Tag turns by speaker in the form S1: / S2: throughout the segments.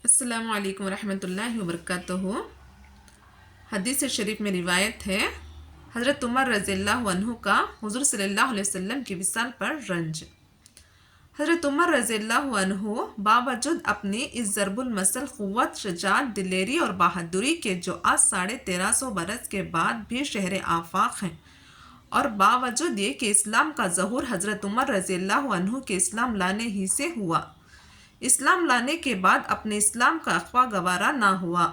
S1: अस्सलामु अलैकुम रहमतुल्लाहि वबरकातुहू। हदीस शरीफ में रिवायत है, हज़रत उमर रज़ियल्लाहु अन्हु का हुज़ूर सल्लल्लाहु अलैहि वसल्लम की विसाल पर रंज। हज़रत उमर रज़ियल्लाहु अन्हु बावजूद अपनी इस ज़रबुल मसल क़ुव्वत, शजाअत, दिलेरी और बहादुरी के जो आज 1350 बरस के बाद भी शहर आफाक हैं, और बावजूद ये कि इस्लाम का ज़हूर हज़रत उमर रज़ियल्लाहु अन्हु के इस्लाम लाने ही से हुआ, इस्लाम लाने के बाद अपने इस्लाम का अखवा गवारा ना हुआ।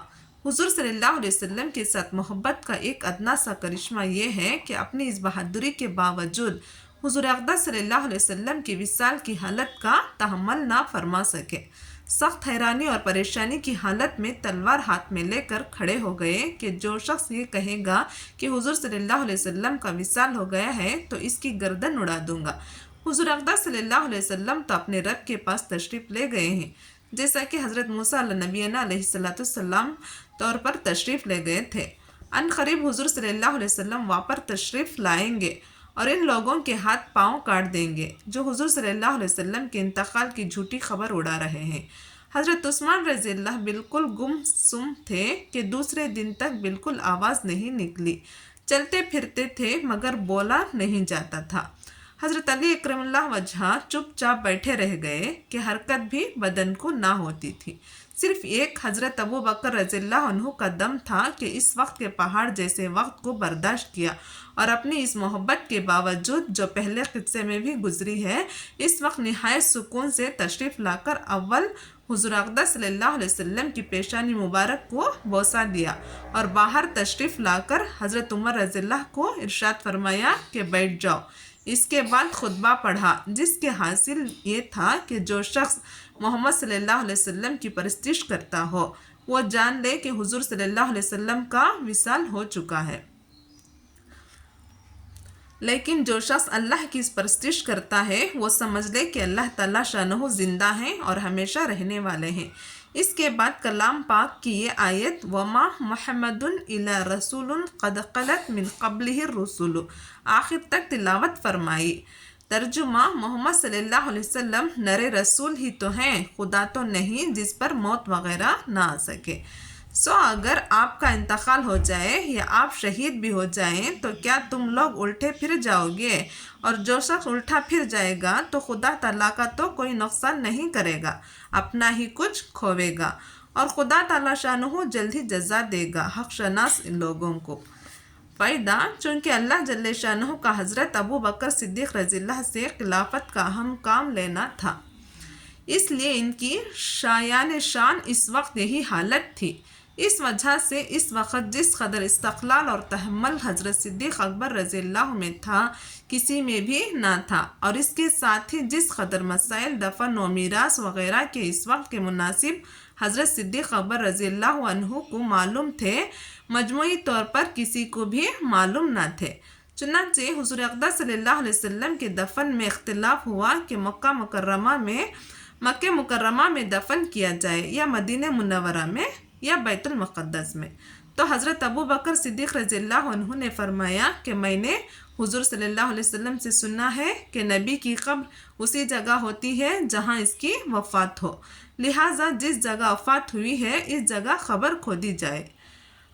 S1: हुज़ूर सल्लल्लाहु अलैहि वसल्लम के साथ मोहब्बत का एक अदना सा करिश्मा ये है कि अपनी इस बहादुरी के बावजूद हुज़ूर अक़दस सल्लल्लाहु अलैहि वसल्लम की विसाल की हालत का तहम्मुल ना फरमा सके। सख्त हैरानी और परेशानी की हालत में तलवार हाथ में लेकर खड़े हो गए कि जो शख्स ये कहेगा कि हुज़ूर सल्लल्लाहु अलैहि वसल्लम का विसाल हो गया है तो इसकी गर्दन उड़ा दूंगा। हुज़ूर अक़दस सल्लल्लाहु अलैहि वसल्लम तो अपने रब के पास तशरीफ़ ले गए हैं, जैसा कि हज़रत मूसा नबीना अलैहिस्सलाम तौर पर तशरीफ़ ले गए थे। अन क़रीब हुज़ूर सल्लल्लाहु अलैहि वसल्लम वापस तशरीफ़ लाएंगे और इन लोगों के हाथ पाँव काट देंगे जो हुज़ूर सल्लल्लाहु अलैहि वसल्लम के इंतकाल की झूठी खबर उड़ा रहे हैं। हज़रत उस्मान रज़ियल्लाहु बिल्कुल गुमसुम थे कि दूसरे दिन तक बिल्कुल आवाज़ नहीं निकली, चलते फिरते थे मगर बोला नहीं जाता था। हज़रत अली इकरमुल्लाह वजह चुपचाप बैठे रह गए कि हरकत भी बदन को ना होती थी। सिर्फ एक हज़रत अबू बकर रज़ियल्लाहु अन्हु का दम था कि इस वक्त के पहाड़ जैसे वक्त को बर्दाश्त किया और अपनी इस मोहब्बत के बावजूद जो पहले क़िस्से में भी गुजरी है, इस वक्त निहायत सुकून से तशरीफ़ लाकर अव्वल हुज़ूर अक़दस सल्लल्लाहु अलैहि वसल्लम की पेशानी मुबारक को बोसा दिया और बाहर तशरीफ़ लाकर हज़रत उमर रज़ियल्लाहु को इरशाद फरमाया कि बैठ जाओ। इसके बाद खुतबा पढ़ा, जिसके हासिल ये था कि जो शख्स मोहम्मद सल्लल्लाहु अलैहि वसल्लम की परस्तिश करता हो वो जान ले कि हुज़ूर सल्लल्लाहु अलैहि वसल्लम का विसाल हो चुका है, लेकिन जो शख्स अल्लाह की परस्तिश करता है वो समझ ले कि अल्लाह ताला शानहु ज़िंदा हैं और हमेशा रहने वाले हैं। इसके बाद कलाम पाक की ये आयत वमा मुहम्मदुन इला रसूलुन क़द ख़लत मिन क़ब्लिहि रुसुलु आखिर तक तिलावत फरमाई। तर्जुमा, मोहम्मद सल्लल्लाहु अलैहि वसल्लम नरे रसूल ही तो हैं, खुदा तो नहीं जिस पर मौत वगैरह ना आ सके। अगर आपका इंतकाल हो जाए या आप शहीद भी हो जाएं तो क्या तुम लोग उल्टे फिर जाओगे? और जो शख्स उल्टा फिर जाएगा तो खुदा ताला का तो कोई नुकसान नहीं करेगा, अपना ही कुछ खोवेगा और खुदा ताला शानहु जल्द ही जज़ा देगा हक़ शनास इन लोगों को। फ़ायदा, चूँकि अल्लाह जल्ले शानहु का हज़रत अबू बकर सिद्दीक़ रज़ियल्लाहु से खिलाफत का अहम काम लेना था, इसलिए इनकी शायान शान इस वक्त यही हालत थी। इस वजह से इस वक्त जिस कदर इस्तक़लाल और तहम्मुल हज़रत सिद्दीक़ अकबर रज़ियल्लाहु में था, किसी में भी ना था, और इसके साथ ही जिस कदर मसाइल दफन व मीरास वग़ैरह के इस वक्त के मुनासिब हज़रत सिद्दीक़ अकबर रज़ियल्लाहु अन्हु को मालूम थे, मजमूई तौर पर किसी को भी मालूम ना थे। चुनांचे हुज़ूर अक़दस सल्लल्लाहु अलैहि वसल्लम के दफन में इख्तिलाफ हुआ कि मक्का मुकर्रमा में दफन किया जाए या मदीना मुनव्वरा में या बैतुल मुक़द्दस में। तो हज़रत अबू बकर सिद्दीक़ रज़ियल्लाहु अन्हु ने फरमाया कि मैंने हुज़ूर सल्लल्लाहु अलैहि वसल्लम से सुना है कि नबी की कब्र उसी जगह होती है जहाँ इसकी वफ़ात हो, लिहाजा जिस जगह वफ़ात हुई है इस जगह ख़बर खोदी जाए।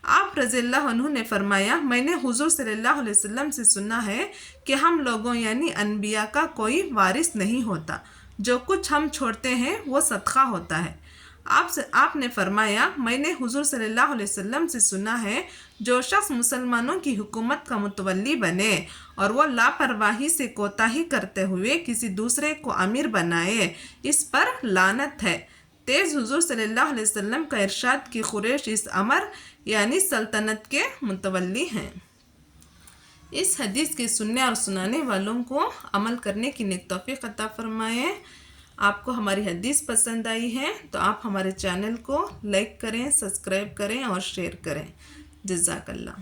S1: आप रज़ियल्लाहु अन्हु ने फरमाया, मैंने हुज़ूर सल्लल्लाहु अलैहि वसल्लम से सुना है कि हम लोगों यानी अनबिया का कोई वारिस नहीं होता, जो कुछ हम छोड़ते हैं वो सदका होता है। आपने फरमाया, मैंने हुज़ूर सल्लल्लाहु अलैहि वसल्लम से सुना है जो शख्स मुसलमानों की हुकूमत का मुतवल्ली बने और वो लापरवाही से कोताही करते हुए किसी दूसरे को अमीर बनाए, इस पर लानत है। तेज़ हुज़ूर सल्लल्लाहु अलैहि वसल्लम का इरशाद कि कुरैश इस अमर यानी सल्तनत के मुतवल्ली हैं। इस हदीस के सुनने और सुनाने वालों को अमल करने की नेक तौफीक अता फरमाए। आपको हमारी हदीस पसंद आई है तो आप हमारे चैनल को लाइक करें, सब्सक्राइब करें और शेयर करें। जज़ाकल्लाह।